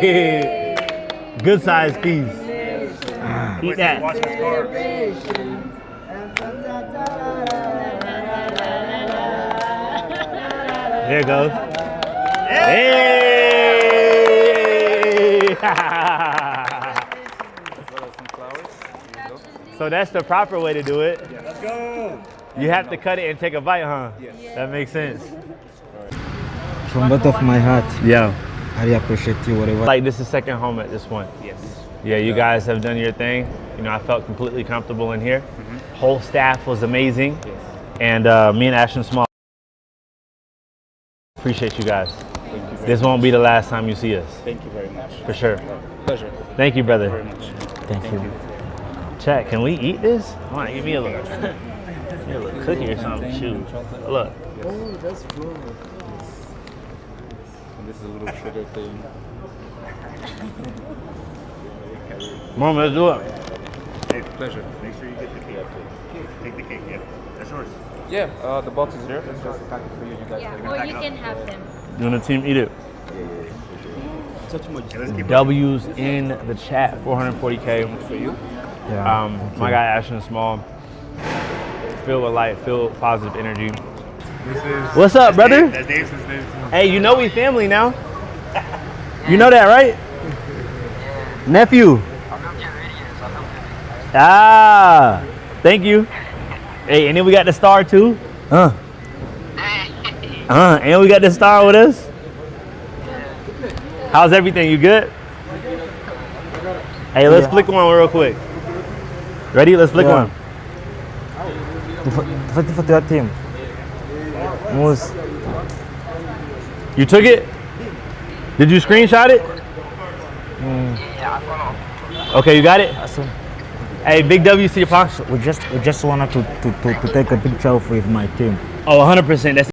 Good size piece. Eat that. There it goes. Hey! So that's the proper way to do it. Let's go. You have to cut it and take a bite, huh? Yes. That makes sense. From bottom of my heart, Yeah. I appreciate you, whatever. Like this is second home at this point. Yes. Yeah, you guys have done your thing. You know, I felt completely comfortable in here. Whole staff was amazing. Yes. And me and Ashton Small appreciate you guys. Thank you very This won't be the last time you see us. Thank you very much. For sure. Pleasure. Thank you, brother. Very much. Thank you. Chat, can we eat this? Come on, give me a little, give me a little cookie or something. Shoot. Look. Oh, that's cool. And this is a little sugar thing. Mom, let's do it. Hey, pleasure. Make sure you get the cake. Take the cake, yeah. That's yours. Yeah, the box is there. Let's just pack it for you. You guys. Yeah, or you can have them. You and the team eat it. Yeah, W's in the chat, 440K. For you. Yeah. My guy Ashton Small, filled with light, filled with positive energy. What's up, brother? That's Dave's name. Hey, you know we family now. You know that, right? Nephew. Ah, thank you. Hey, and then we got the star too. And we got the star with us. How's everything? You good? Hey, let's flick one real quick. Ready? Let's flick one. For your team. Moose. You took it? Did you screenshot it? Okay, you got it? Awesome. Hey, big W to your pocket. We just wanted to take a picture with my team. Oh, 100%. That's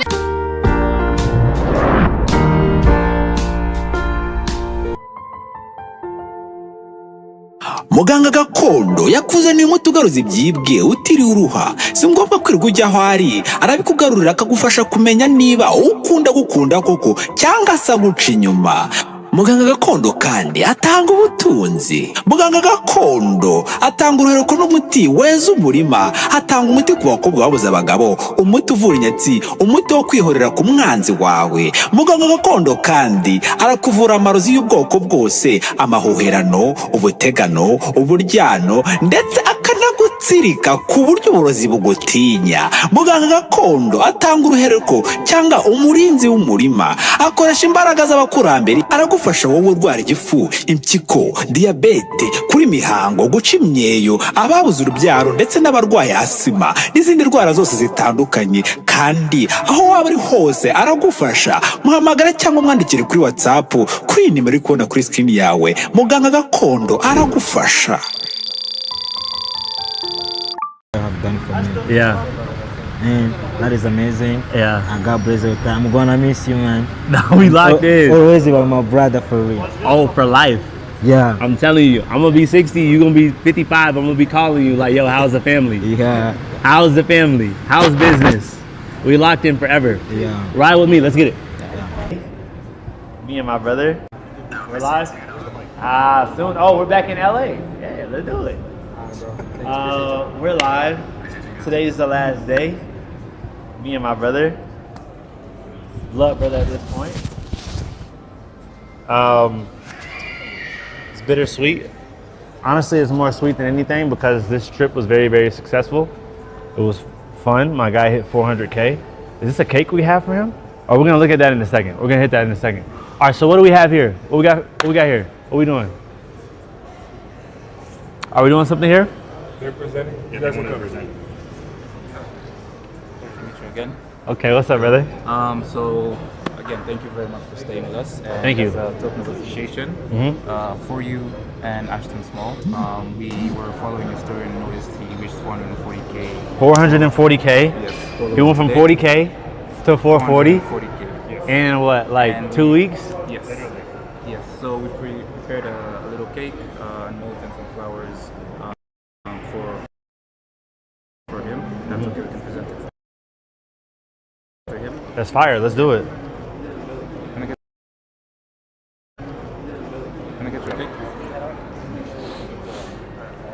Muganga gakondo yakuzaniye umuti ugaruza ibyibwe utiriwe uruha. Si ngombwa kwirirwa ujya aho ari, arabikugarurira akagufasha kumenya niba ukunda gukunda koko cyangwa se guca inyuma. Muganga gakondo kandi atanga ubutunzi. Muganga gakondo atanga uruhereko n'umuti weza umurima. Atanga umuti ku bakobwa babuze abagabo, umuti uvura inyatsi, umuti wo kwihorera ku mwanzi wawe. Muganga gakondo kandi arakuvura amarozi y'ubwoko bwose, amahoherano, ubutegano, uburyano ndetse akanagutsirika ku buryo uburozi bugutinya. Muganga gakondo atanga uruhereko cyangwa umurinzi w'umurima. Akoresha imbaraga z'abakurambere aragufasha wowe urwara igifu, impyiko, diyabete, kuri mihango, guca imyeyo, ababuze urubyaro ndetse n'abarwaye asima n'izindi ndwara zose zitandukanye. Kandi aho waba uri hose aragufasha. Muhamagara cyangwa mwandikire kuri WhatsApp kuri nimero iri kubona kuri screen yawe. Muganga gakondo aragufasha. Have done for me. yeah. And that is amazing. Yeah. And God bless your time. I'm gonna miss you, man. Now we locked in. Always you are my brother for real. Oh, for life. Yeah. I'm telling you, I'm gonna be 60, you're gonna be 55. I'm gonna be calling you like, yo, how's the family? Yeah. How's the family? How's business? We locked in forever. Yeah. Ride with me, let's get it. Me and my brother, we're live. Soon. Oh, we're back in LA. Yeah, let's do it. We're live. Today is the last day. Me and my brother. Love brother at this point. It's bittersweet. Honestly, it's more sweet than anything because this trip was very, very successful. It was fun. My guy hit 400K. Is this a cake we have for him? Oh, we're gonna look at that in a second. We're gonna hit that in a second. All right, so what do we have here? What we got here? What are we doing? Are we doing something here? They're presenting. You guys want to present. Pleasure to meet you again. Okay, what's up, brother? So again, thank you very much for staying with us. And Thank you. As a token of appreciation for you and Ashton Small, we were following your story and noticed he reached 440K. 440K. Yes. He went from 40K to 440 440K. Yes. in what, like And 2 weeks? Yes. Yes. So we prepared a little cake and molds and some flowers for him. That's okay. We can present it for him. That's fire. Let's do it. get your cake?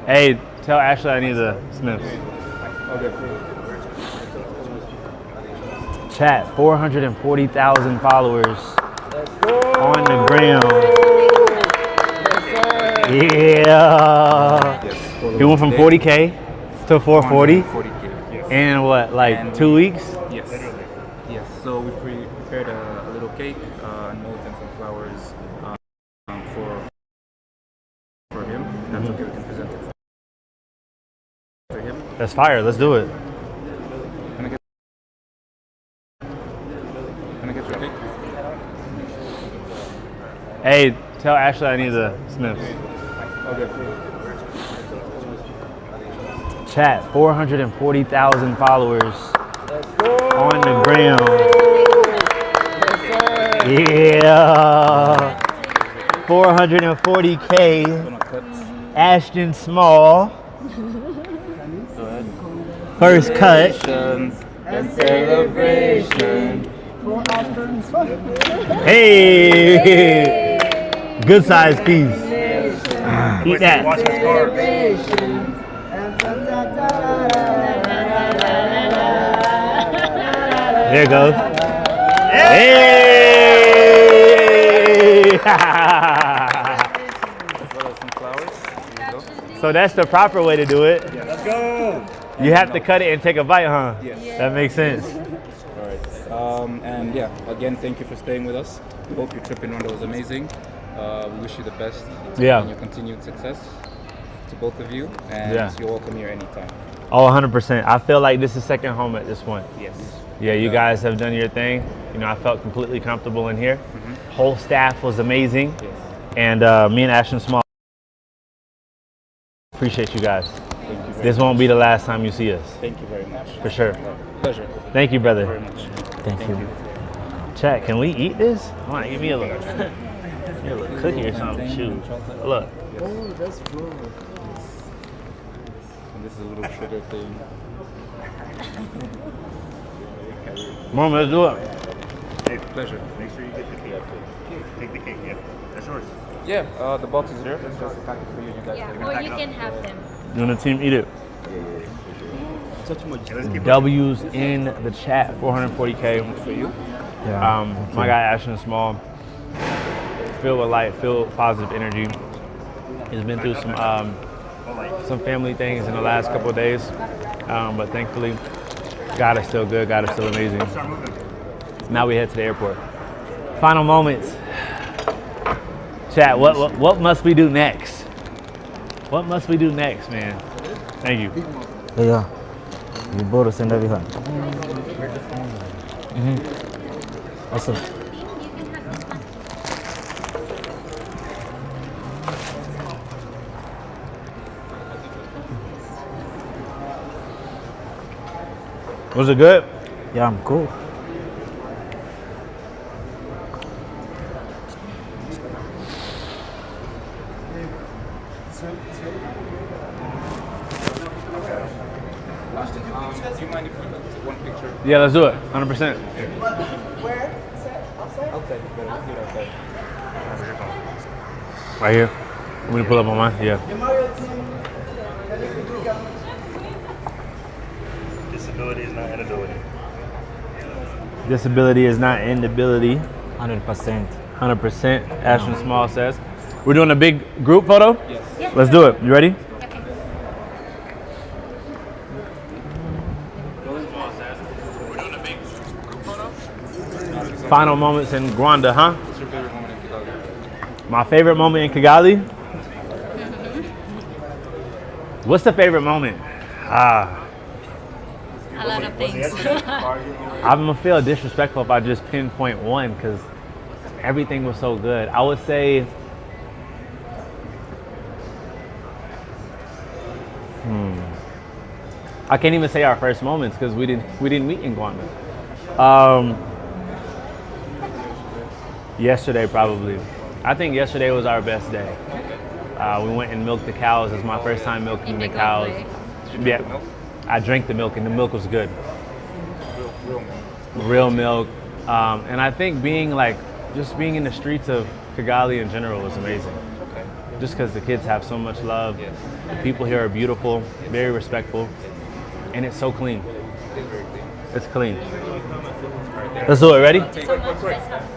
Hey, tell Ashley I need the sniffs. Okay. Chat, 440,000 followers on the gram. Yeah. Yes. He went from 40K to 440 40K. Yes. in what, like And 2 weeks? Yes. Yes. So we prepared a little cake, notes and some flowers for him. That's okay. We can present it to him. That's fire. Let's do it. Can I get your cake? Hey, tell Ashley I need the sniffs. Okay. Chat, 440,000 followers on the gram. Yeah. 440K. Gonna cut. Ashton Small. Go ahead. First cut. And celebration. Hey. Good size piece. Eat that. Watch his carbs. There it goes. Hey! So that's the proper way to do it. Let's go. You have to cut it and take a bite, huh? Yes. That makes sense. All right. And yeah, again, thank you for staying with us. We hope your trip in Rwanda was amazing. We wish you the best Yeah. in your continued success to both of you. And Yeah. you're welcome here anytime. Oh, 100%. I feel like this is second home at this point. Yes. Yeah, you guys have done your thing. You know, I felt completely comfortable in here. Whole staff was amazing. Yes. And me and Ashton Small appreciate you guys. Thank you very This won't be the last time you see us, Thank you very much. for sure. Pleasure. Thank you, Very brother. much. Thank you. Chat, can we eat this? Come on, give me a little, give me a little cookie or something. Shoot. Look. And this is a little sugar thing. Mom, let's do it. Hey, Pleasure. make sure you get the cake. Take the cake, yeah. That's yours. Yeah, the box is here. It's just a packet for you. You guys Yeah, can or you can have them. You and the team eat it. Yeah, let's keep W's in the chat, 440K. for you. Yeah. My guy Ashton Small, filled with light, filled with positive energy. He's been through some family things in the last couple of days, but thankfully, God is still good. God is still amazing. Start moving. Now we head to the airport. Final moments. Chat, what must we do next? What must we do next, man? Thank you. Yeah. You both send everything. Awesome. Was it good? Yeah, I'm cool. Do you mind if we take one picture? Yeah, let's do it. 100%. Outside. Let's do it outside. Right here. I'm gonna pull up on mine. Yeah. Disability is not inability. Disability is not inability. 100%. 100%. Ashton Small says. We're doing a big group photo? Yes. Let's do it. You ready? Final moments in Urwanda, huh? What's your favorite moment in Kagarara? My favorite moment in Kigali? What's the favorite moment? A lot of things. I'm gonna feel disrespectful if I just pinpoint one because everything was so good. I would say, I can't even say our first moments because we didn't meet in Urwanda. Yesterday probably. I think yesterday was our best day. We went and milked the cows. It's my first time milking In the the cows. way. Yeah, I drank the milk and the milk was good. Real milk. Real milk. And I think being in the streets of Kigali in general was amazing. Okay. Just because the kids have so much love. Yes. The people here are beautiful, very respectful, and it's so clean. It's very clean. It's clean. Let's do it. Ready? So much better.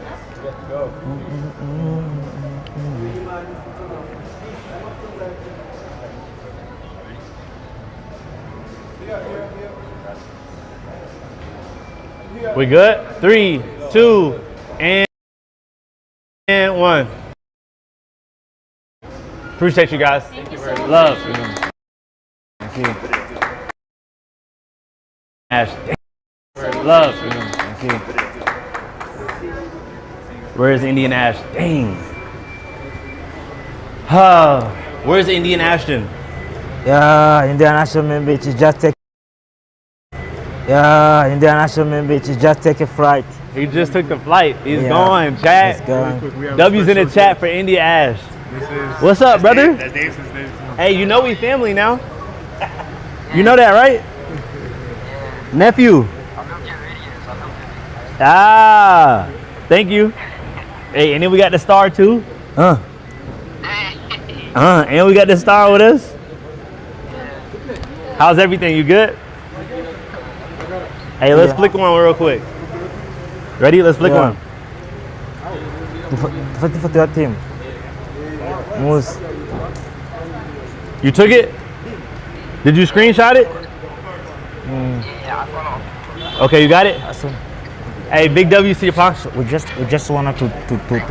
We good? 3, 2, and 1. Appreciate you guys. Thank you so much. Love. Thank you. Ash. Love. Thank you. Where's Indian Ash? Dang. Where's Indian Ashton? Yeah, Indian Ashton member, it is just take. Yeah, Indian Ashton member, it is just take a flight. He just took the flight. He's Yeah. going, chat. It's gone. W's in the chat for India Ash. What's up, brother? That's Dave's name. Hey, you know we family now. You know that, right? Nephew. Ah, thank you. Hey, and then we got the star too. And we got the star with us. How's everything? You good? Hey, let's Yeah. flick one real quick. Ready? Let's flick Yeah. one. For your team. Moose. You took it? Did you screenshot it? Okay, you got it? Awesome. Hey, big W to your pocket. We just wanted to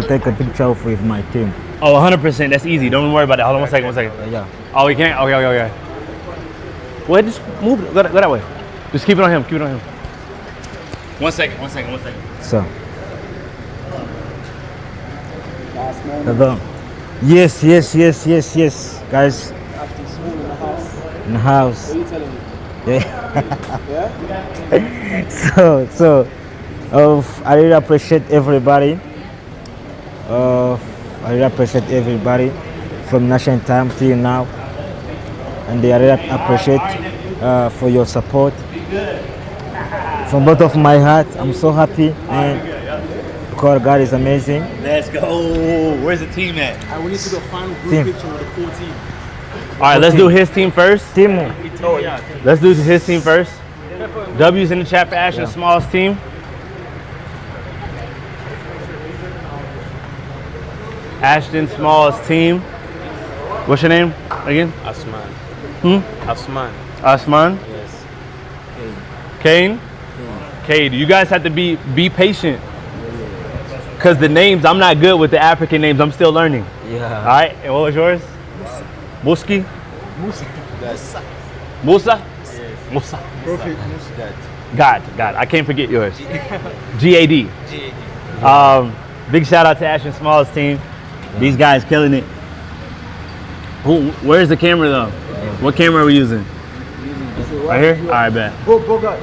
take a picture with my team. Oh, 100%. That's easy. Don't worry about that. Hold on 1 second. 1 second. Yeah. Oh, we can't? Okay. Well, just move. Go that way. Just keep it on him. Keep it on him. 1 second. 1 second. 1 second. So. Hello. Yes, guys. In the house. What are you telling me? Yeah. so, I really appreciate everybody. I really appreciate everybody from national time till now, and I really appreciate for your support. From bottom of my heart, I'm so happy, and because God is amazing. Let's go. Where's the team at? We need to do a final group Team. picture with the full team. All right, let's do his team first. Team, Let's do his team first. W's in the chat for Ashton Small's team. Ashton Small's team. What's your name again? Asman. Asman. Osman? Yes. Kane? Cade. You guys have to be patient. Because the names, I'm not good with the African names. I'm still learning. yeah. All right, and what was yours? Muski? That's Musa? Musa. perfect. God. I can't forget yours. GAD. Big shout out to Ashton Small's team. These guys killing it. Where's the camera though? What camera are we using? Right here? All right, bet. Go, God.